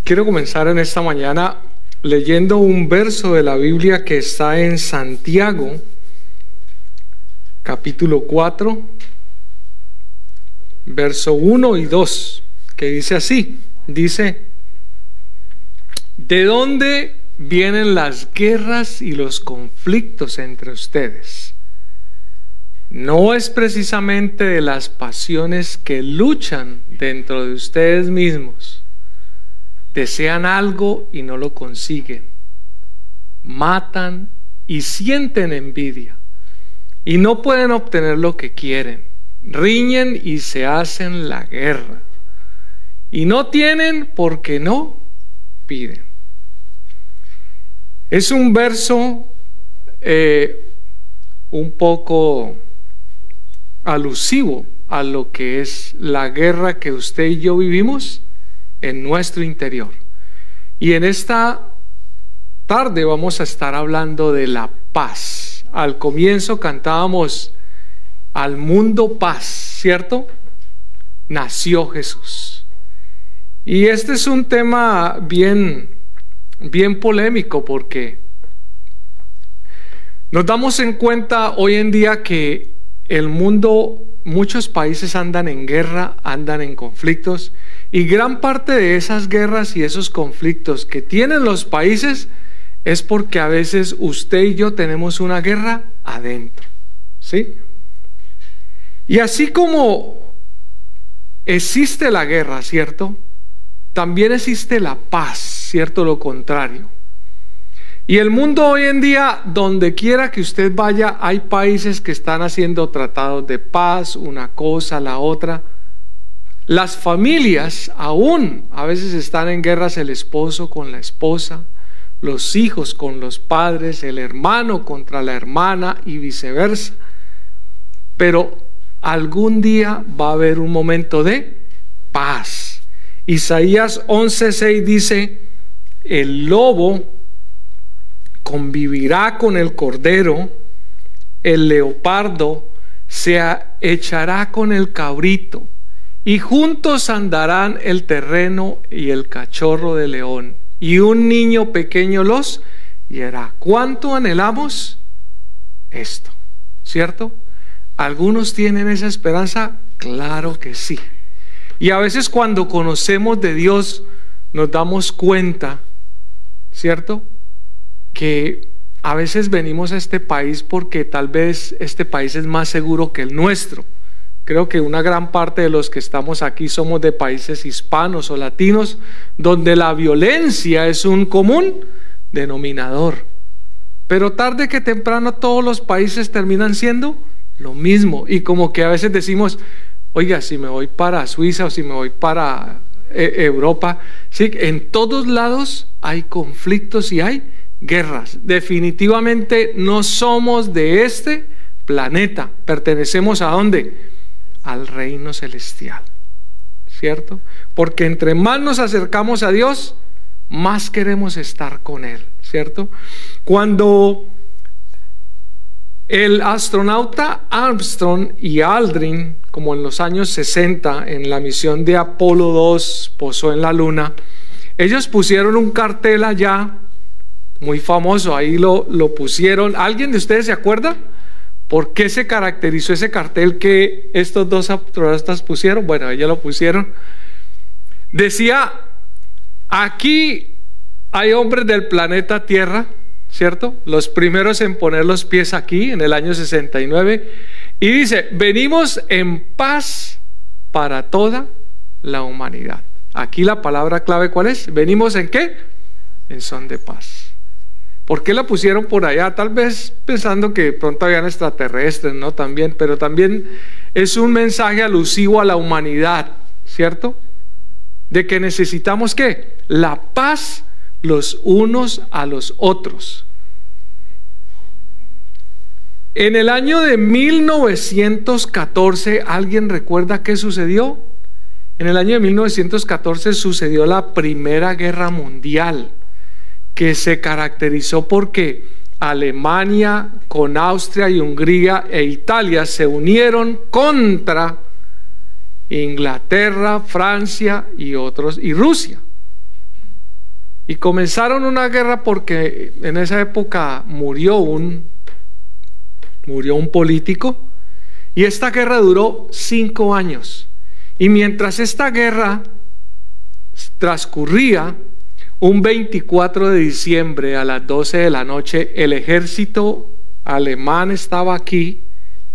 Quiero comenzar en esta mañana leyendo un verso de la Biblia que está en Santiago, capítulo 4, verso 1 y 2, que dice así, dice: ¿de dónde vienen las guerras y los conflictos entre ustedes? ¿No es precisamente de las pasiones que luchan dentro de ustedes mismos? Desean algo y no lo consiguen, matan y sienten envidia y no pueden obtener lo que quieren, riñen y se hacen la guerra y no tienen porque no piden. Es un verso un poco alusivo a lo que es la guerra que usted y yo vivimos en nuestro interior. Y en esta tarde vamos a estar hablando de la paz. Al comienzo cantábamos "Al mundo paz", ¿cierto? Nació Jesús. Y este es un tema bien polémico, porque nos damos en cuenta hoy en día que el mundo, muchos países andan en guerra, andan en conflictos, y gran parte de esas guerras y esos conflictos que tienen los países es porque a veces usted y yo tenemos una guerra adentro, ¿sí? Y así como existe la guerra, ¿cierto?, también existe la paz, ¿cierto?, lo contrario. Y el mundo hoy en día, donde quiera que usted vaya, hay países que están haciendo tratados de paz, una cosa, la otra. Las familias aún a veces están en guerras, el esposo con la esposa, los hijos con los padres, el hermano contra la hermana y viceversa. Pero algún día va a haber un momento de paz. Isaías 11:6 dice: el lobo convivirá con el cordero, el leopardo se echará con el cabrito, y juntos andarán el terreno y el cachorro de león, y un niño pequeño los guiará. ¿Cuánto anhelamos esto? ¿Cierto? ¿Algunos tienen esa esperanza? Claro que sí. Y a veces cuando conocemos de Dios nos damos cuenta, ¿cierto?, que a veces venimos a este país porque tal vez este país es más seguro que el nuestro. Creo que una gran parte de los que estamos aquí somos de países hispanos o latinos, donde la violencia es un común denominador. Pero tarde que temprano todos los países terminan siendo lo mismo. Y como que a veces decimos: oiga, si me voy para Suiza o si me voy para Europa, sí, en todos lados hay conflictos y hay guerras. Definitivamente no somos de este planeta. Pertenecemos ¿a dónde? Al reino celestial, ¿cierto? Porque entre más nos acercamos a Dios, más queremos estar con Él, ¿cierto? Cuando el astronauta Armstrong y Aldrin, como en los años 60, en la misión de Apolo 2, posó en la luna, ellos pusieron un cartel allá, muy famoso, ahí lo pusieron. ¿Alguien de ustedes se acuerda por qué se caracterizó ese cartel que estos dos astronautas pusieron? Bueno, ellos lo pusieron. Decía: aquí hay hombres del planeta Tierra, ¿cierto? Los primeros en poner los pies aquí en el año 69. Y dice: venimos en paz para toda la humanidad. Aquí la palabra clave, ¿cuál es? ¿Venimos en qué? En son de paz. ¿Por qué la pusieron por allá? Tal vez pensando que pronto habían extraterrestres, ¿no? También, pero también es un mensaje alusivo a la humanidad, ¿cierto? De que necesitamos ¿qué? La paz los unos a los otros. En el año de 1914, ¿alguien recuerda qué sucedió? En el año de 1914 sucedió la Primera Guerra Mundial, que se caracterizó porque Alemania con Austria y Hungría e Italia se unieron contra Inglaterra, Francia y otros, y Rusia. Y comenzaron una guerra porque en esa época murió un político, y esta guerra duró 5 años. Y mientras esta guerra transcurría, un 24 de diciembre a las 12 de la noche, el ejército alemán estaba aquí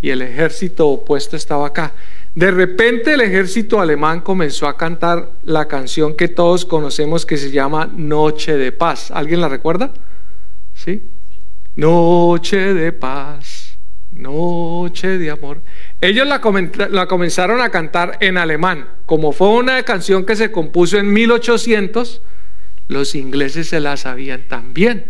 y el ejército opuesto estaba acá. De repente el ejército alemán comenzó a cantar la canción que todos conocemos, que se llama Noche de Paz. ¿Alguien la recuerda? ¿Sí? Noche de paz, noche de amor. Ellos la comenzaron a cantar en alemán. Como fue una canción que se compuso en 1800, los ingleses se la sabían también.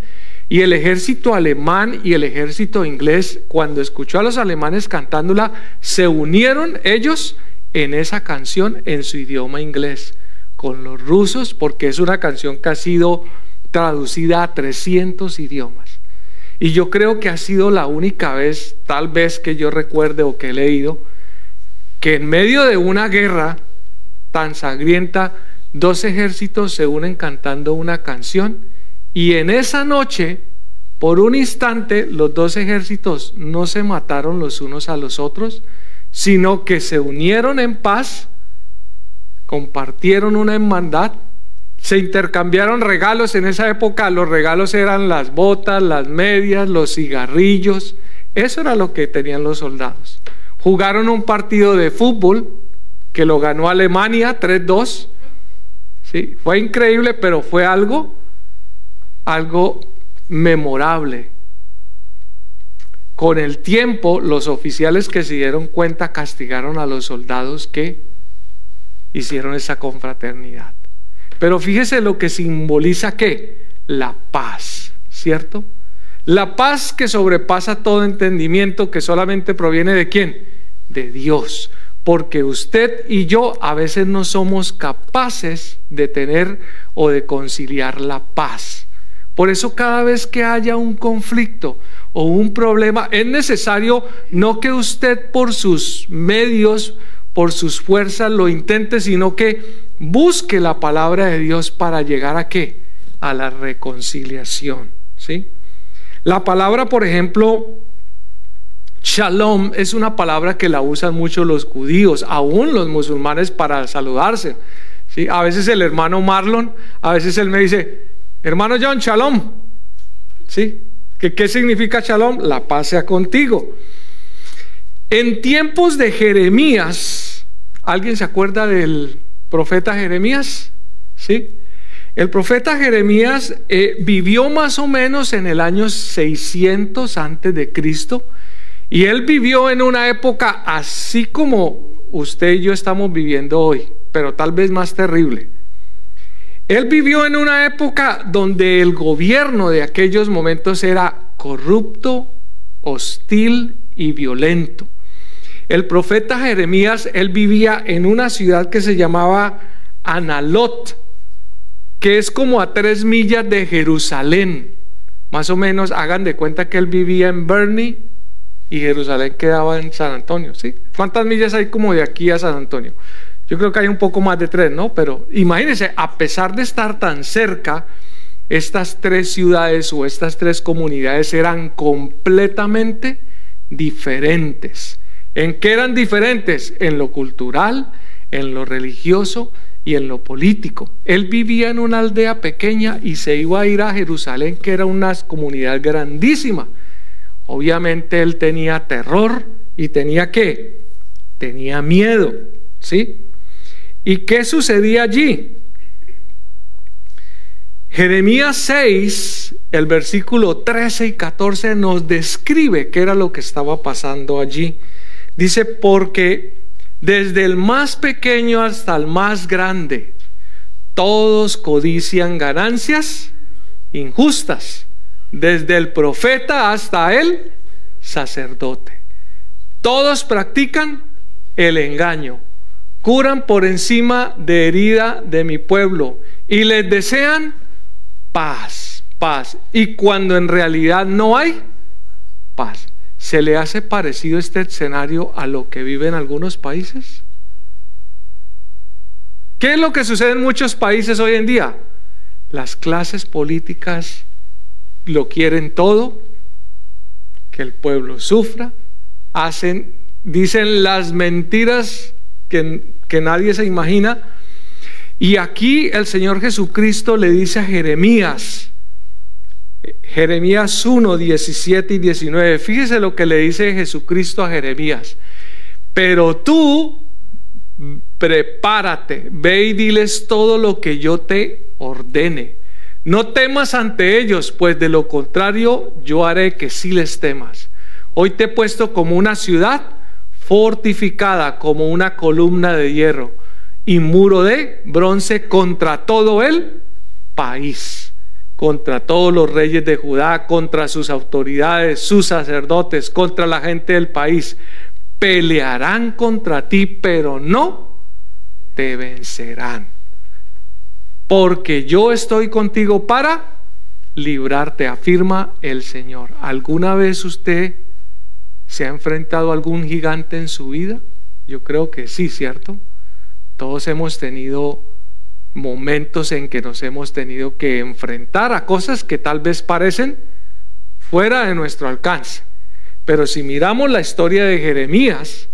Y el ejército alemán y el ejército inglés, cuando escuchó a los alemanes cantándola, se unieron ellos en esa canción en su idioma inglés con los rusos, porque es una canción que ha sido traducida a 300 idiomas. Y yo creo que ha sido la única vez, tal vez que yo recuerde o que he leído, que en medio de una guerra tan sangrienta, 2 ejércitos se unen cantando una canción. Y en esa noche, por un instante, los 2 ejércitos no se mataron los unos a los otros, sino que se unieron en paz, compartieron una hermandad, se intercambiaron regalos. En esa época los regalos eran las botas, las medias, los cigarrillos. Eso era lo que tenían los soldados. Jugaron un partido de fútbol que lo ganó Alemania 3-2. Sí, fue increíble, pero fue algo memorable. Con el tiempo, los oficiales que se dieron cuenta castigaron a los soldados que hicieron esa confraternidad. Pero fíjese lo que simboliza, ¿qué? La paz, ¿cierto? La paz que sobrepasa todo entendimiento, que solamente proviene ¿de quién? De Dios. Porque usted y yo a veces no somos capaces de tener o de conciliar la paz. Por eso cada vez que haya un conflicto o un problema, es necesario no que usted por sus medios, por sus fuerzas lo intente, sino que busque la palabra de Dios para llegar ¿a qué? A la reconciliación, ¿sí? La palabra, por ejemplo, Shalom, es una palabra que la usan mucho los judíos, aún los musulmanes, para saludarse, ¿sí? A veces el hermano Marlon, a veces él me dice: hermano John, Shalom, ¿sí? ¿Qué significa Shalom? La paz sea contigo. En tiempos de Jeremías, ¿alguien se acuerda del profeta Jeremías? ¿Sí? El profeta Jeremías vivió más o menos en el año 600 antes de Cristo, y él vivió en una época así como usted y yo estamos viviendo hoy, pero tal vez más terrible. Él vivió en una época donde el gobierno de aquellos momentos era corrupto, hostil y violento. El profeta Jeremías, él vivía en una ciudad que se llamaba Analot, que es como a 3 millas de Jerusalén. Más o menos, hagan de cuenta que él vivía en Bernie y Jerusalén quedaba en San Antonio, ¿sí? ¿Cuántas millas hay como de aquí a San Antonio? Yo creo que hay un poco más de 3, ¿no? Pero imagínense, a pesar de estar tan cerca, estas 3 ciudades o estas 3 comunidades eran completamente diferentes. ¿En qué eran diferentes? En lo cultural, en lo religioso y en lo político. Él vivía en una aldea pequeña y se iba a ir a Jerusalén, que era una comunidad grandísima. Obviamente él tenía terror y tenía ¿qué? Tenía miedo, ¿sí? ¿Y qué sucedía allí? Jeremías 6, el versículo 13 y 14 nos describe qué era lo que estaba pasando allí. Dice: porque desde el más pequeño hasta el más grande, todos codician ganancias injustas, desde el profeta hasta el sacerdote. Todos practican el engaño, curan por encima de herida de mi pueblo y les desean paz, paz. Y cuando en realidad no hay paz. ¿Se le hace parecido este escenario a lo que vive en algunos países? ¿Qué es lo que sucede en muchos países hoy en día? las clases políticas lo quieren todo, que el pueblo sufra, dicen las mentiras que nadie se imagina. Y aquí el Señor Jesucristo le dice a Jeremías 1, 17 y 19, fíjese lo que le dice Jesucristo a Jeremías: pero tú prepárate, ve y diles todo lo que yo te ordene. No temas ante ellos, pues de lo contrario yo haré que sí les temas. Hoy te he puesto como una ciudad fortificada, como una columna de hierro y muro de bronce contra todo el país, contra todos los reyes de Judá, contra sus autoridades, sus sacerdotes, contra la gente del país. Pelearán contra ti, pero no te vencerán, porque yo estoy contigo para librarte, afirma el Señor. ¿Alguna vez usted se ha enfrentado a algún gigante en su vida? Yo creo que sí, ¿cierto? Todos hemos tenido momentos en que nos hemos tenido que enfrentar a cosas que tal vez parecen fuera de nuestro alcance. Pero si miramos la historia de Jeremías,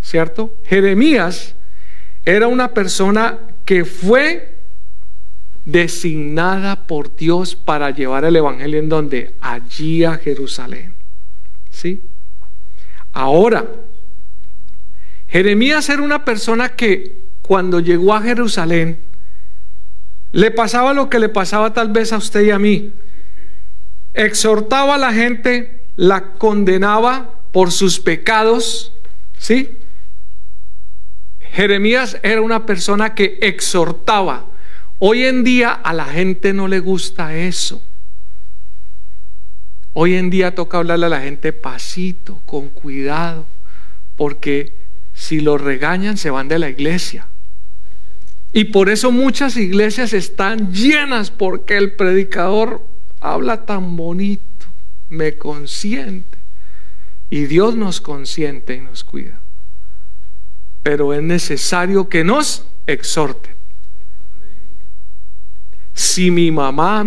¿cierto? Jeremías era una persona que fue designada por Dios para llevar el evangelio en donde, allí a Jerusalén, ¿sí? Ahora, Jeremías era una persona que cuando llegó a Jerusalén le pasaba lo que le pasaba tal vez a usted y a mí. Exhortaba a la gente, la condenaba por sus pecados, ¿sí? Jeremías era una persona que exhortaba. Hoy en día a la gente no le gusta eso. Hoy en día toca hablarle a la gente pasito, con cuidado, porque si lo regañan se van de la iglesia. Y por eso muchas iglesias están llenas, porque el predicador habla tan bonito, me consiente, y Dios nos consiente y nos cuida. Pero es necesario que nos exhorten. Si mi mamá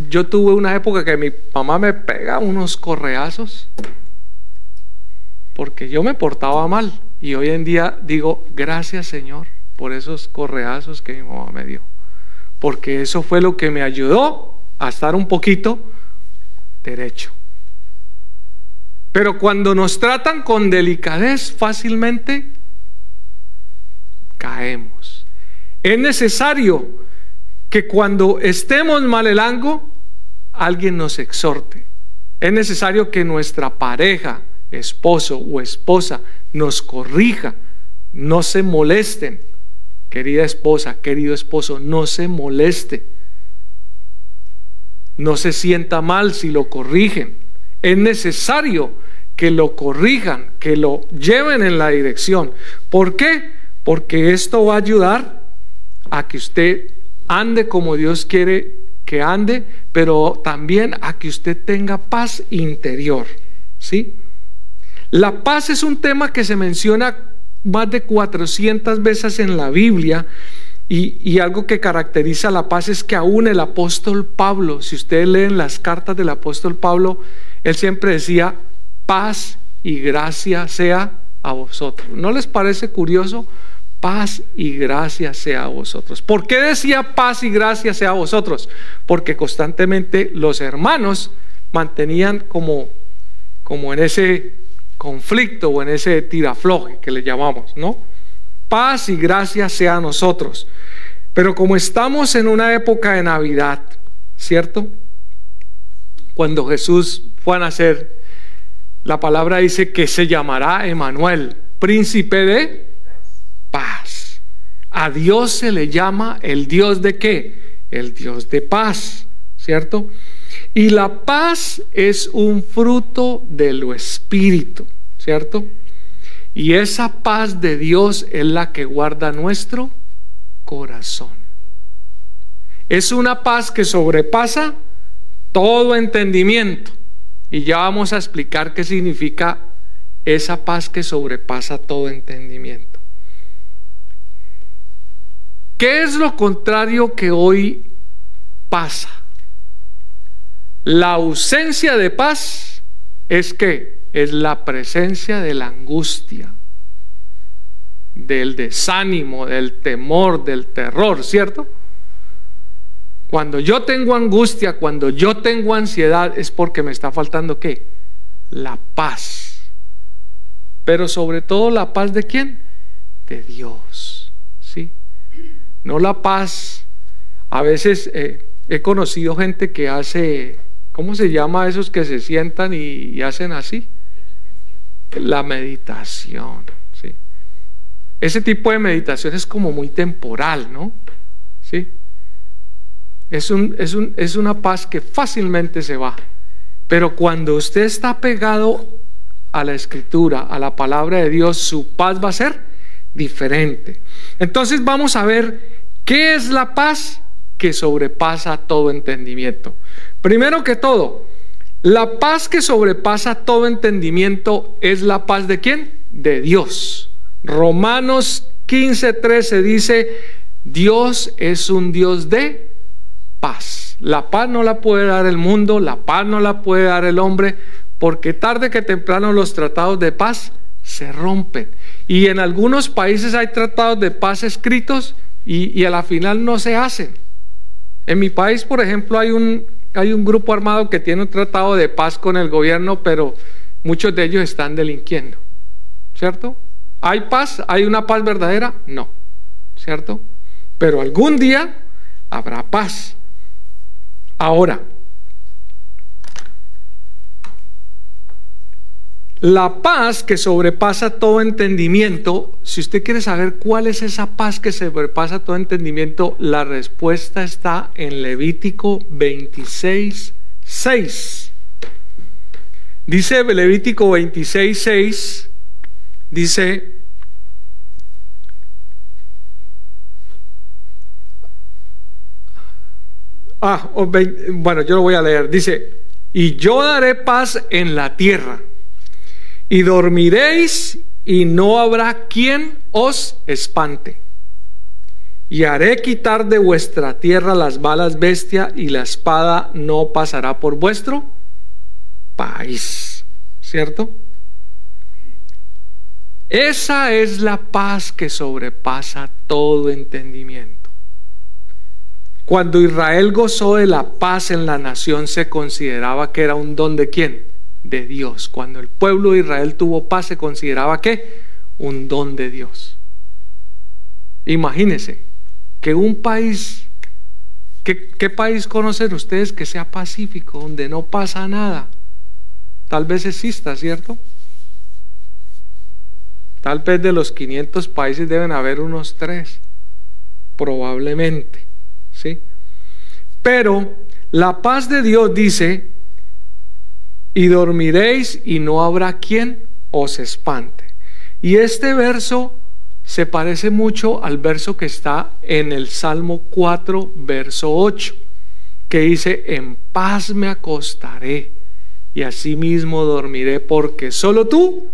yo tuve una época que mi mamá me pegaba unos correazos porque yo me portaba mal, y hoy en día digo gracias, Señor, por esos correazos que mi mamá me dio, porque eso fue lo que me ayudó a estar un poquito derecho. Pero cuando nos tratan con delicadez, fácilmente caemos. Es necesario que cuando estemos malelangos, alguien nos exhorte. Es necesario que nuestra pareja, esposo o esposa, nos corrija. No se molesten. Querida esposa, querido esposo, no se moleste. No se sienta mal si lo corrigen. Es necesario que lo corrijan, que lo lleven en la dirección. ¿Por qué? Porque esto va a ayudar a que usted ande como Dios quiere que ande, pero también a que usted tenga paz interior, ¿sí? La paz es un tema que se menciona más de 400 veces en la Biblia, y algo que caracteriza la paz es que aún el apóstol Pablo, si ustedes leen las cartas del apóstol Pablo, él siempre decía paz y gracia sea a vosotros. ¿No les parece curioso? Paz y gracia sea a vosotros. ¿Por qué decía paz y gracia sea a vosotros? Porque constantemente los hermanos mantenían como en ese conflicto o en ese tirafloje que le llamamos, ¿no? Paz y gracia sea a nosotros. Pero como estamos en una época de Navidad, ¿cierto? Cuando Jesús fue a nacer, la palabra dice que se llamará Emmanuel, príncipe de paz. A Dios se le llama el Dios de ¿qué? El Dios de paz, ¿cierto? Y la paz es un fruto del Espíritu, ¿cierto? Y esa paz de Dios es la que guarda nuestro corazón. Es una paz que sobrepasa todo entendimiento. Y ya vamos a explicar qué significa esa paz que sobrepasa todo entendimiento. ¿Qué es lo contrario que hoy pasa? La ausencia de paz es ¿qué? Es la presencia de la angustia, del desánimo, del temor, del terror, ¿cierto? Cuando yo tengo angustia, cuando yo tengo ansiedad, es porque me está faltando ¿qué? La paz. Pero sobre todo la paz ¿de quién? De Dios, ¿sí? No la paz. A veces he conocido gente que hace, ¿cómo se llama esos que se sientan y hacen así? La meditación, ¿sí? Ese tipo de meditación es como muy temporal, ¿no? ¿Sí? Es una paz que fácilmente se va. Pero cuando usted está pegado a la Escritura, a la palabra de Dios, su paz va a ser diferente. Entonces vamos a ver qué es la paz que sobrepasa todo entendimiento. Primero que todo, la paz que sobrepasa todo entendimiento es la paz ¿de quién? De Dios. Romanos 15:13 dice: Dios es un Dios de paz. La paz no la puede dar el mundo, la paz no la puede dar el hombre, porque tarde que temprano los tratados de paz se rompen. Y en algunos países hay tratados de paz escritos y a la final no se hacen. En mi país, por ejemplo, hay un grupo armado que tiene un tratado de paz con el gobierno, pero muchos de ellos están delinquiendo, ¿cierto? ¿Hay paz? ¿Hay una paz verdadera? No, ¿cierto? Pero algún día habrá paz. Ahora, la paz que sobrepasa todo entendimiento, si usted quiere saber cuál es esa paz que sobrepasa todo entendimiento, la respuesta está en Levítico 26:6. Dice Levítico 26:6, dice: bueno, yo lo voy a leer. Dice: y yo daré paz en la tierra, y dormiréis, y no habrá quien os espante. Y haré quitar de vuestra tierra las balas bestia, y la espada no pasará por vuestro país. ¿Cierto? Esa es la paz que sobrepasa todo entendimiento. Cuando Israel gozó de la paz en la nación, se consideraba que era un don de ¿quién? De Dios. Cuando el pueblo de Israel tuvo paz, se consideraba ¿qué? Un don de Dios. Imagínense que un país, ¿qué país conocen ustedes que sea pacífico, donde no pasa nada? Tal vez exista, ¿cierto? Tal vez de los 500 países deben haber unos 3, probablemente, ¿sí? Pero la paz de Dios dice: y dormiréis, y no habrá quien os espante. Y este verso se parece mucho al verso que está en el Salmo 4, verso 8, que dice: en paz me acostaré, y asimismo dormiré, porque solo tú,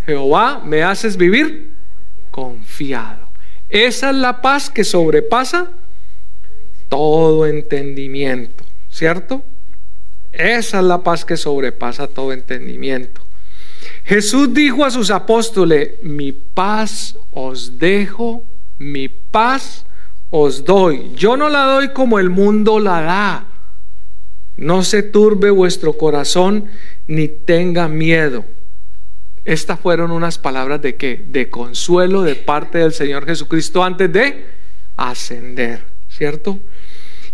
Jehová, me haces vivir confiado. Esa es la paz que sobrepasa todo entendimiento, ¿cierto? Esa es la paz que sobrepasa todo entendimiento. Jesús dijo a sus apóstoles: mi paz os dejo, mi paz os doy. Yo no la doy como el mundo la da. No se turbe vuestro corazón, ni tenga miedo. Estas fueron unas palabras de ¿qué? De consuelo de parte del Señor Jesucristo antes de ascender, ¿cierto?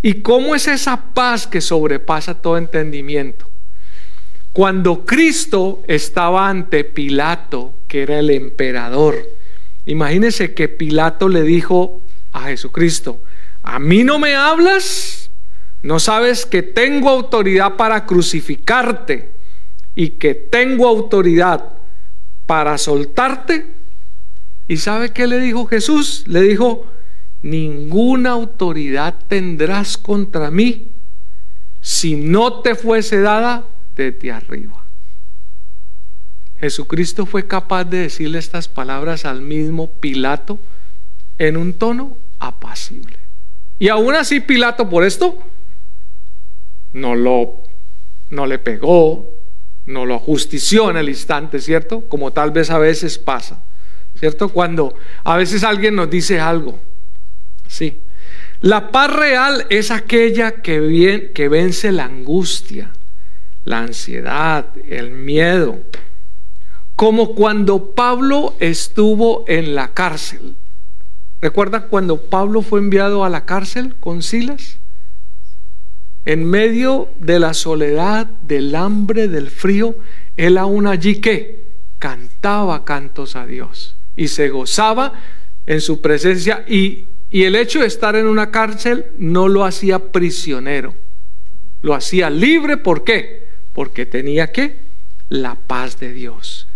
¿Y cómo es esa paz que sobrepasa todo entendimiento? Cuando Cristo estaba ante Pilato, que era el emperador, imagínense que Pilato le dijo a Jesucristo: ¿a mí no me hablas? ¿No sabes que tengo autoridad para crucificarte y que tengo autoridad para soltarte? ¿Y sabe qué le dijo Jesús? Le dijo: ninguna autoridad tendrás contra mí si no te fuese dada desde arriba. Jesucristo fue capaz de decirle estas palabras al mismo Pilato en un tono apacible. Y aún así Pilato por esto no le pegó, no lo ajustició en el instante, ¿cierto? Como tal vez a veces pasa, ¿cierto? Cuando a veces alguien nos dice algo, sí. La paz real es aquella que vence la angustia, la ansiedad, el miedo. Como cuando Pablo estuvo en la cárcel. ¿Recuerdan cuando Pablo fue enviado a la cárcel con Silas? En medio de la soledad, del hambre, del frío, él aún allí ¿qué? Cantaba cantos a Dios y se gozaba en su presencia, y el hecho de estar en una cárcel no lo hacía prisionero, lo hacía libre. ¿Por qué? Porque tenía ¿qué? La paz de Dios.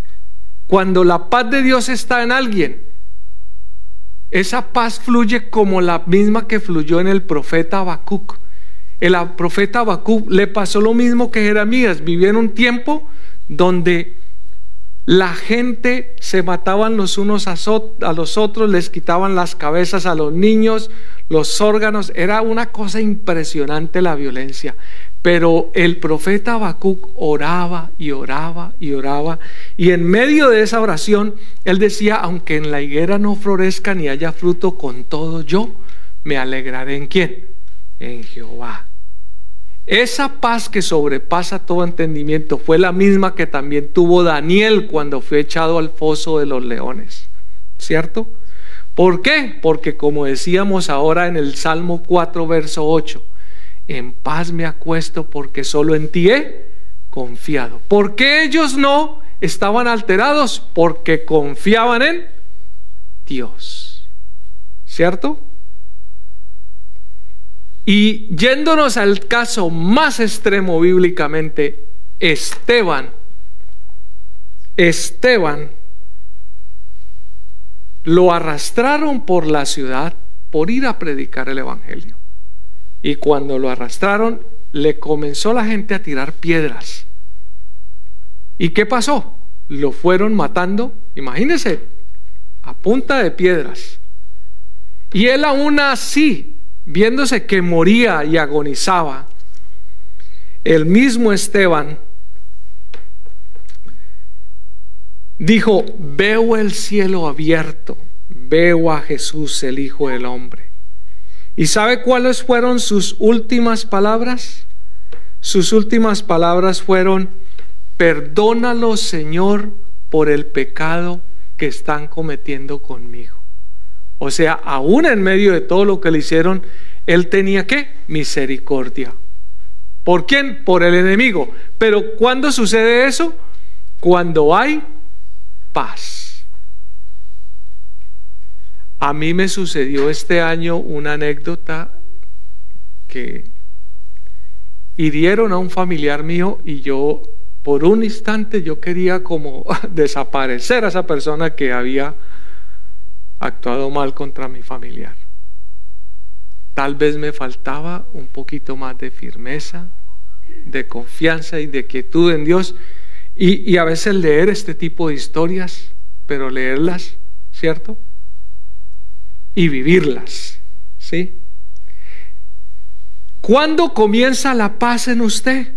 Cuando la paz de Dios está en alguien, esa paz fluye como la misma que fluyó en el profeta Habacuc. El profeta Habacuc le pasó lo mismo que Jeremías. Vivió en un tiempo donde la gente se mataban los unos a los otros, les quitaban las cabezas a los niños, los órganos. Era una cosa impresionante la violencia. Pero el profeta Habacuc oraba y oraba y oraba, y en medio de esa oración él decía: aunque en la higuera no florezca ni haya fruto, con todo yo me alegraré ¿en quién? En Jehová. Esa paz que sobrepasa todo entendimiento fue la misma que también tuvo Daniel cuando fue echado al foso de los leones, ¿cierto? ¿Por qué? Porque como decíamos ahora en el Salmo 4 verso 8, en paz me acuesto porque solo en ti he confiado. ¿Por qué ellos no estaban alterados? Porque confiaban en Dios, ¿cierto? Y yéndonos al caso más extremo bíblicamente, Esteban lo arrastraron por la ciudad por ir a predicar el evangelio. Y cuando lo arrastraron, le comenzó la gente a tirar piedras. ¿Y qué pasó? Lo fueron matando, imagínense, a punta de piedras. Y él aún así, viéndose que moría y agonizaba, el mismo Esteban dijo: veo el cielo abierto, veo a Jesús, el Hijo del Hombre. ¿Y sabe cuáles fueron sus últimas palabras? Sus últimas palabras fueron: perdónalos, Señor, por el pecado que están cometiendo conmigo. O sea, aún en medio de todo lo que le hicieron, él tenía ¿qué? Misericordia. ¿Por quién? Por el enemigo. Pero ¿cuándo sucede eso? Cuando hay paz. A mí me sucedió este año una anécdota que hirieron a un familiar mío, y yo por un instante yo quería como desaparecer a esa persona que había actuado mal contra mi familiar. Tal vez me faltaba un poquito más de firmeza, de confianza y de quietud en Dios, y a veces leer este tipo de historias, pero leerlas, ¿cierto? Y vivirlas, ¿sí? ¿Cuándo comienza la paz en usted?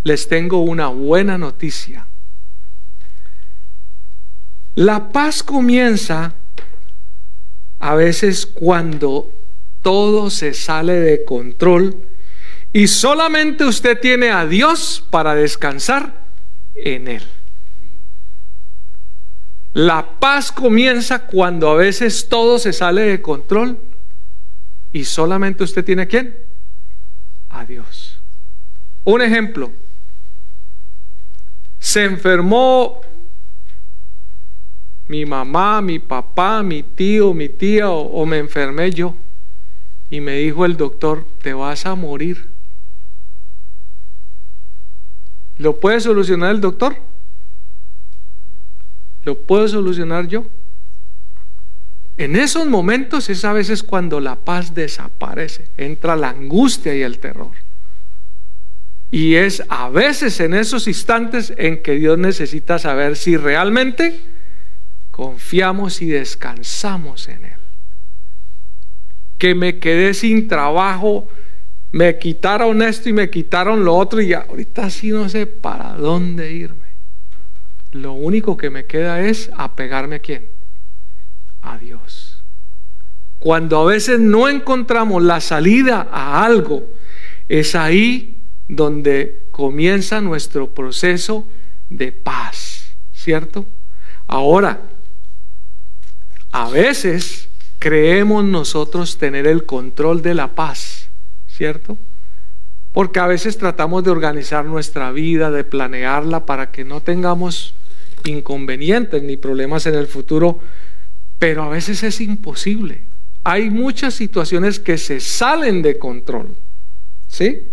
Les tengo una buena noticia. La paz comienza a veces cuando todo se sale de control y solamente usted tiene a Dios para descansar en Él. La paz comienza cuando a veces todo se sale de control y solamente usted tiene ¿a quién? A Dios. Un ejemplo: se enfermó mi mamá, mi papá, mi tío, mi tía, o me enfermé yo, y me dijo el doctor: te vas a morir. ¿Lo puede solucionar el doctor? ¿Lo puedo solucionar yo? En esos momentos es a veces cuando la paz desaparece, entra la angustia y el terror. Y es a veces en esos instantes en que Dios necesita saber si realmente confiamos y descansamos en Él. que me quedé sin trabajo, me quitaron esto y me quitaron lo otro y ya, ahorita sí no sé para dónde irme. Lo único que me queda es apegarme ¿a quién? A Dios. Cuando a veces no encontramos la salida a algo, es ahí donde comienza nuestro proceso de paz, ¿cierto? Ahora, a veces creemos nosotros tener el control de la paz, ¿cierto? Porque a veces tratamos de organizar nuestra vida, de planearla para que no tengamos inconvenientes ni problemas en el futuro, pero a veces es imposible. Hay muchas situaciones que se salen de control, ¿sí?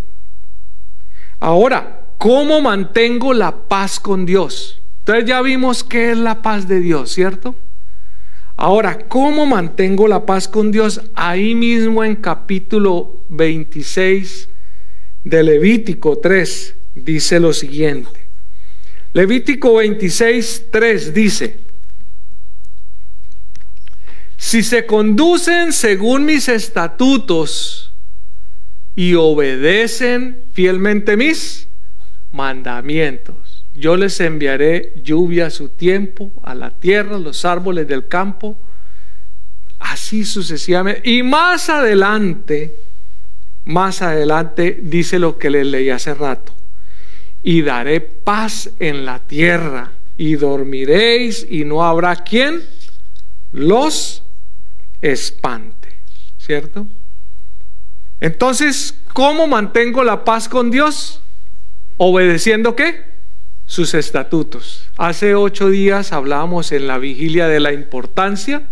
Ahora, ¿cómo mantengo la paz con Dios? Entonces ya vimos qué es la paz de Dios, ¿cierto? Ahora, ¿cómo mantengo la paz con Dios? Ahí mismo en capítulo 26 de Levítico 3 dice lo siguiente. Levítico 26, 3 dice: si se conducen según mis estatutos y obedecen fielmente mis mandamientos, yo les enviaré lluvia a su tiempo, a la tierra, a los árboles del campo, así sucesivamente. Y más adelante dice lo que les leí hace rato: y daré paz en la tierra, y dormiréis, y no habrá quien los espante, ¿cierto? Entonces, ¿cómo mantengo la paz con Dios? ¿Obedeciendo qué? Sus estatutos. Hace 8 días hablábamos en la vigilia de la importancia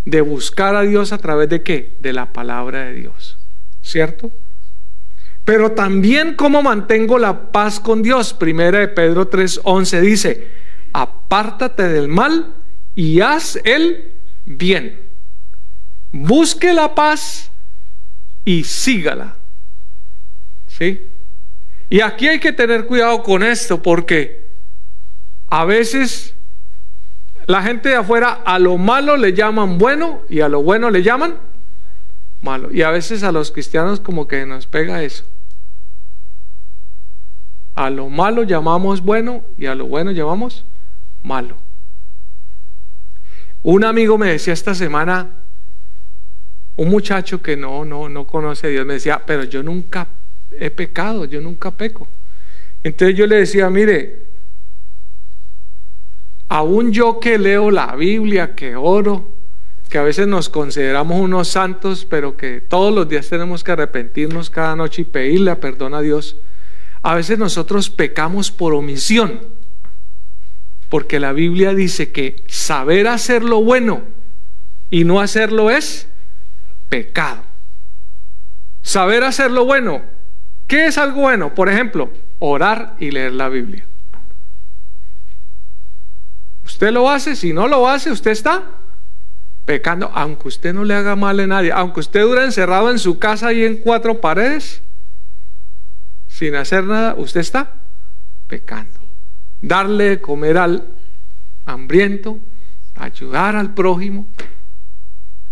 de buscar a Dios a través de ¿qué? De la palabra de Dios, ¿cierto? Pero también ¿cómo mantengo la paz con Dios? Primera de Pedro 3:11 dice: apártate del mal y haz el bien, busque la paz y sígala, ¿sí? Y aquí hay que tener cuidado con esto, porque a veces la gente de afuera a lo malo le llaman bueno y a lo bueno le llaman malo, y a veces a los cristianos como que nos pega eso. A lo malo llamamos bueno y a lo bueno llamamos malo. Un amigo me decía esta semana, un muchacho que no conoce a Dios, me decía: pero yo nunca he pecado, yo nunca peco. Entonces yo le decía: mire, aún yo que leo la Biblia, que oro, que a veces nos consideramos unos santos, pero que todos los días tenemos que arrepentirnos cada noche y pedirle perdón a Dios, a veces nosotros pecamos por omisión, porque la Biblia dice que saber hacer lo bueno y no hacerlo es pecado. Saber hacer lo bueno, ¿qué es algo bueno? Por ejemplo, orar y leer la Biblia. Usted lo hace, si no lo hace, usted está pecando, aunque usted no le haga mal a nadie, aunque usted dure encerrado en su casa y en 4 paredes sin hacer nada, usted está pecando. Darle de comer al hambriento, ayudar al prójimo,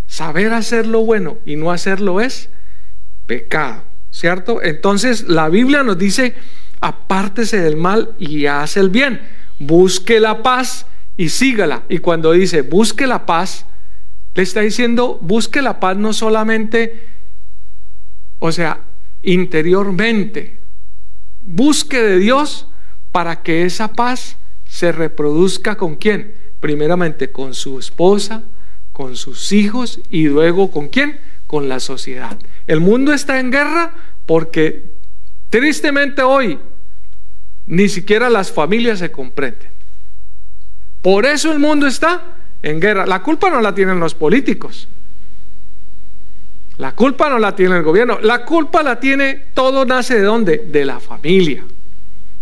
saber hacer lo bueno y no hacerlo es pecado, ¿cierto? Entonces la Biblia nos dice: apártese del mal y hace el bien, busque la paz y sígala. Y cuando dice busque la paz, le está diciendo busque la paz no solamente, o sea, interiormente, busque de Dios para que esa paz se reproduzca ¿con quién? Primeramente con su esposa, con sus hijos, y luego ¿con quién? Con la sociedad. El mundo está en guerra porque tristemente hoy ni siquiera las familias se comprenden. Por eso el mundo está en guerra. La culpa no la tienen los políticos, la culpa no la tiene el gobierno, la culpa la tiene, todo nace ¿de dónde? De la familia,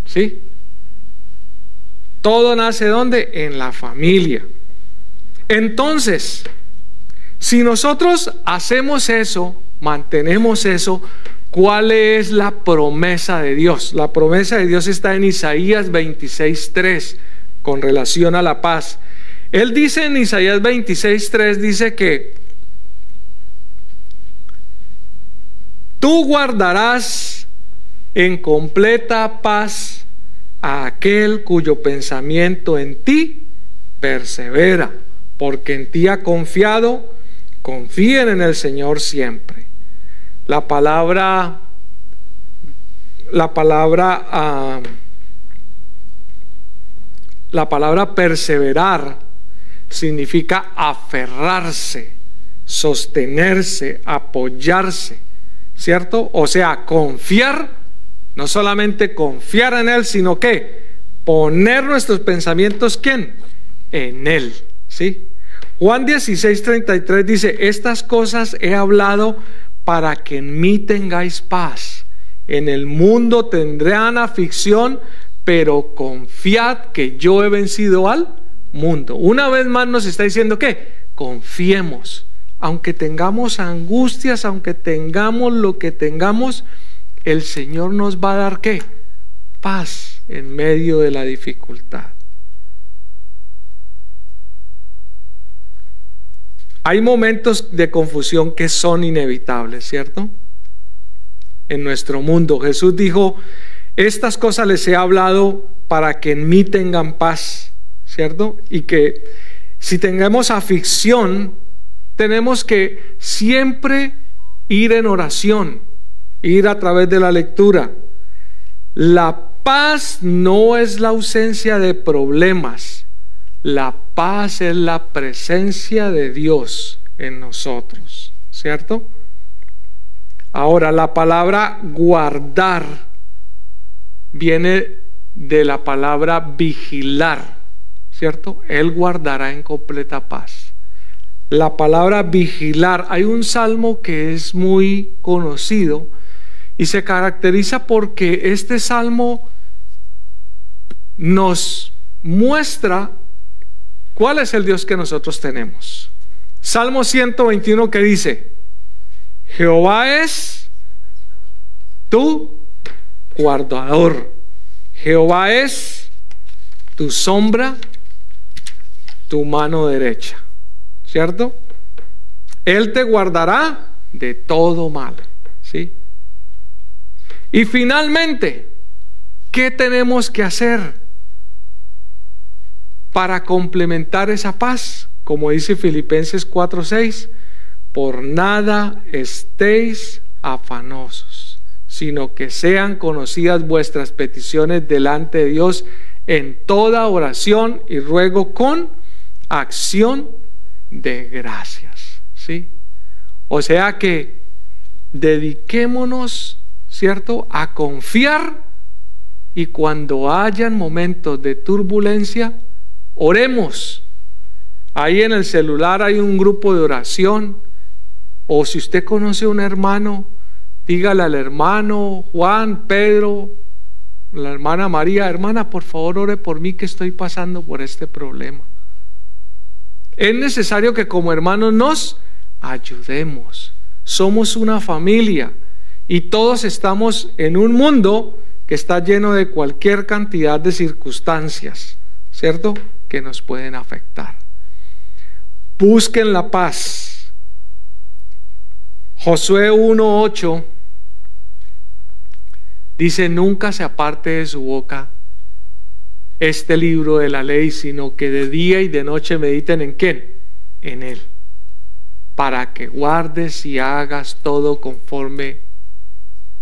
¿sí? Todo nace ¿dónde? En la familia. Entonces, si nosotros hacemos eso, mantenemos eso, ¿cuál es la promesa de Dios? La promesa de Dios está en Isaías 26:3 con relación a la paz. Él dice en Isaías 26:3, dice que Tú guardarás en completa paz a aquel cuyo pensamiento en ti persevera, porque en ti ha confiado. Confíen en el Señor siempre. La palabra perseverar significa aferrarse, sostenerse, apoyarse, ¿cierto? O sea, confiar, no solamente confiar en Él, sino que poner nuestros pensamientos, ¿quién? En Él, ¿sí? Juan 16:33 dice: estas cosas he hablado para que en mí tengáis paz. En el mundo tendrán aflicción, pero confiad que yo he vencido al mundo. Una vez más nos está diciendo que confiemos, aunque tengamos angustias, aunque tengamos lo que tengamos, el Señor nos va a dar ¿qué? Paz en medio de la dificultad. Hay momentos de confusión que son inevitables, ¿cierto? En nuestro mundo. Jesús dijo: estas cosas les he hablado para que en mí tengan paz, ¿cierto? Y que si tengamos aflicción, tenemos que siempre ir en oración, ir a través de la lectura. La paz no es la ausencia de problemas. La paz es la presencia de Dios en nosotros, ¿cierto? Ahora, la palabra guardar viene de la palabra vigilar, ¿cierto? Él guardará en completa paz. La palabra vigilar, hay un salmo que es muy conocido y se caracteriza porque este salmo nos muestra cuál es el Dios que nosotros tenemos. Salmo 121 que dice: Jehová es tu guardador, Jehová es tu sombra, tu mano derecha, ¿cierto? Él te guardará de todo mal, ¿sí? Y finalmente, ¿qué tenemos que hacer para complementar esa paz? Como dice Filipenses 4:6: por nada estéis afanosos, sino que sean conocidas vuestras peticiones delante de Dios en toda oración y ruego con acción de gracias, ¿sí? O sea que dediquémonos, ¿cierto?, a confiar, y cuando hayan momentos de turbulencia, oremos. Ahí en el celular hay un grupo de oración, o si usted conoce a un hermano, dígale al hermano Juan, Pedro, la hermana María: hermana, por favor ore por mí que estoy pasando por este problema. Es necesario que como hermanos nos ayudemos. Somos una familia y todos estamos en un mundo que está lleno de cualquier cantidad de circunstancias, ¿cierto?, que nos pueden afectar. Busquen la paz. Josué 1:8 dice: nunca se aparte de su boca este libro de la ley, sino que de día y de noche mediten ¿en quién? En él, para que guardes y hagas todo conforme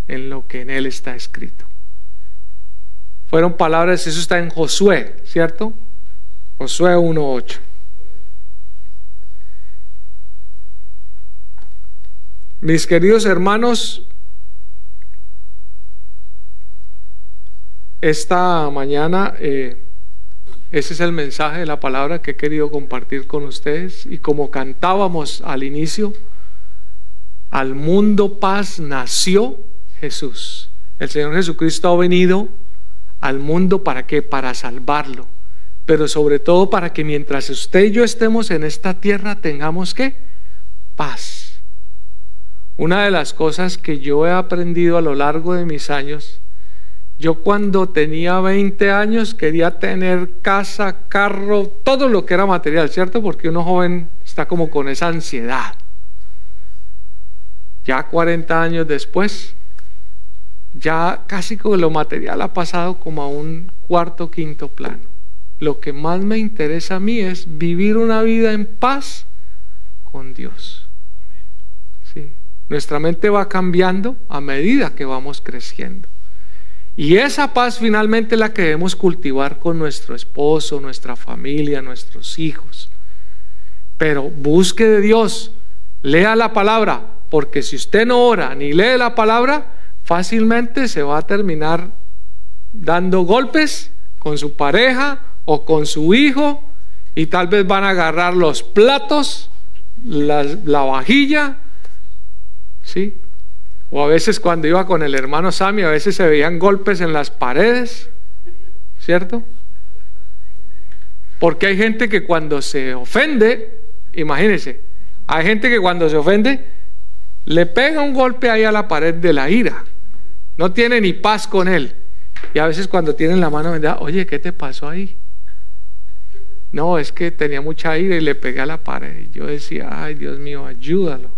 en lo que en él está escrito. Fueron palabras, eso está en Josué, ¿cierto? Josué 1:8. Mis queridos hermanos, esta mañana ese es el mensaje de la palabra que he querido compartir con ustedes. Y como cantábamos al inicio, al mundo paz nació Jesús. El Señor Jesucristo ha venido al mundo ¿para qué? Para salvarlo, pero sobre todo para que mientras usted y yo estemos en esta tierra tengamos ¿qué? Paz. Una de las cosas que yo he aprendido a lo largo de mis años: yo cuando tenía 20 años quería tener casa, carro, todo lo que era material, ¿cierto? Porque uno joven está como con esa ansiedad. Ya 40 años después, ya casi con lo material ha pasado como a un cuarto, quinto plano. Lo que más me interesa a mí es vivir una vida en paz con Dios. ¿Sí? Nuestra mente va cambiando a medida que vamos creciendo. Y esa paz finalmente es la que debemos cultivar con nuestro esposo, nuestra familia, nuestros hijos. Pero busque de Dios, lea la palabra, porque si usted no ora ni lee la palabra, fácilmente se va a terminar dando golpes con su pareja o con su hijo, y tal vez van a agarrar los platos, la vajilla, ¿sí? O a veces cuando iba con el hermano Sammy, a veces se veían golpes en las paredes, ¿cierto? Porque hay gente que cuando se ofende, imagínense, hay gente que cuando se ofende le pega un golpe ahí a la pared de la ira, no tiene ni paz con él. Y a veces cuando tienen la mano vendada, oye, ¿qué te pasó ahí? No, es que tenía mucha ira y le pegué a la pared. Y yo decía, ay, Dios mío, ayúdalo,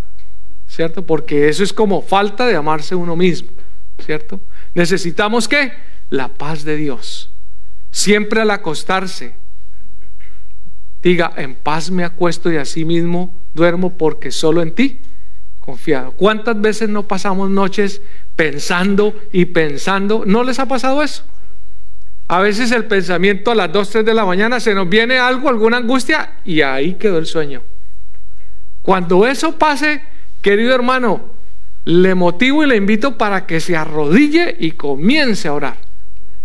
¿cierto? Porque eso es como falta de amarse uno mismo, ¿cierto? Necesitamos, ¿qué? La paz de Dios. Siempre al acostarse, diga, en paz me acuesto y así mismo duermo, porque solo en ti confiado. ¿Cuántas veces no pasamos noches pensando y pensando? ¿No les ha pasado eso? A veces el pensamiento a las 2, 3 de la mañana se nos viene algo, alguna angustia, y ahí quedó el sueño. Cuando eso pase, querido hermano, le motivo y le invito para que se arrodille y comience a orar.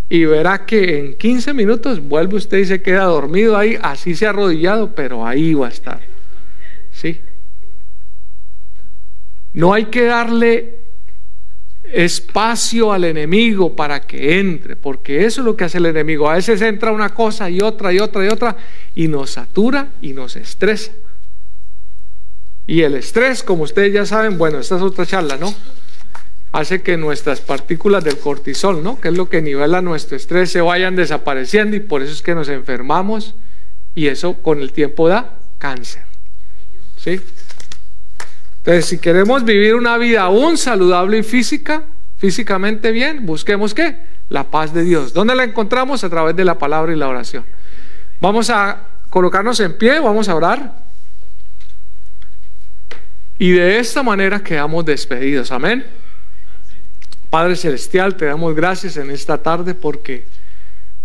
Y verá que en 15 minutos vuelve usted y se queda dormido ahí, así se ha arrodillado, pero ahí va a estar. ¿Sí? No hay que darle espacio al enemigo para que entre, porque eso es lo que hace el enemigo. A veces entra una cosa y otra y otra y otra, y nos satura y nos estresa. Y el estrés, como ustedes ya saben, bueno, esta es otra charla, ¿no? Hace que nuestras partículas del cortisol, ¿no?, que es lo que nivela nuestro estrés, se vayan desapareciendo, y por eso es que nos enfermamos, y eso con el tiempo da cáncer. ¿Sí? Entonces, si queremos vivir una vida aún saludable y físicamente bien, busquemos ¿qué? La paz de Dios. ¿Dónde la encontramos? A través de la palabra y la oración. Vamos a colocarnos en pie, vamos a orar. Y de esta manera quedamos despedidos. Amén. Padre Celestial, te damos gracias en esta tarde porque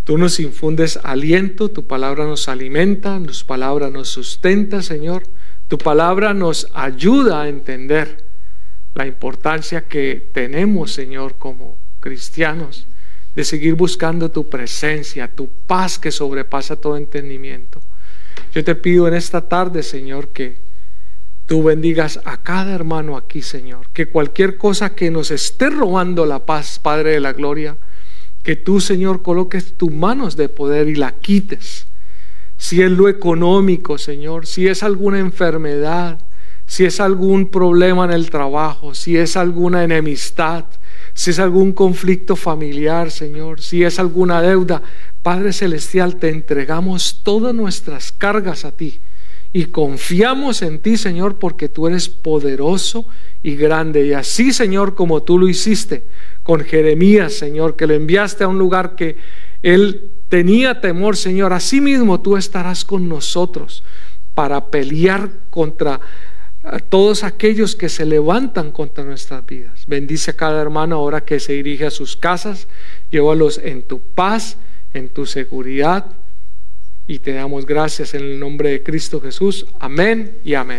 tú nos infundes aliento, tu palabra nos alimenta, tu palabra nos sustenta, Señor. Tu palabra nos ayuda a entender la importancia que tenemos, Señor, como cristianos, de seguir buscando tu presencia, tu paz que sobrepasa todo entendimiento. Yo te pido en esta tarde, Señor, que tú bendigas a cada hermano aquí, Señor, que cualquier cosa que nos esté robando la paz, Padre de la gloria, que tú, Señor, coloques tus manos de poder y la quites. Si es lo económico, Señor, si es alguna enfermedad, si es algún problema en el trabajo, si es alguna enemistad, si es algún conflicto familiar, Señor, si es alguna deuda, Padre Celestial, te entregamos todas nuestras cargas a ti y confiamos en ti, Señor, porque tú eres poderoso y grande. Y así, Señor, como tú lo hiciste con Jeremías, Señor, que lo enviaste a un lugar que él tenía temor, Señor, así mismo tú estarás con nosotros para pelear contra todos aquellos que se levantan contra nuestras vidas. Bendice a cada hermano ahora que se dirige a sus casas, llévalos en tu paz, en tu seguridad, y te damos gracias en el nombre de Cristo Jesús. Amén y amén.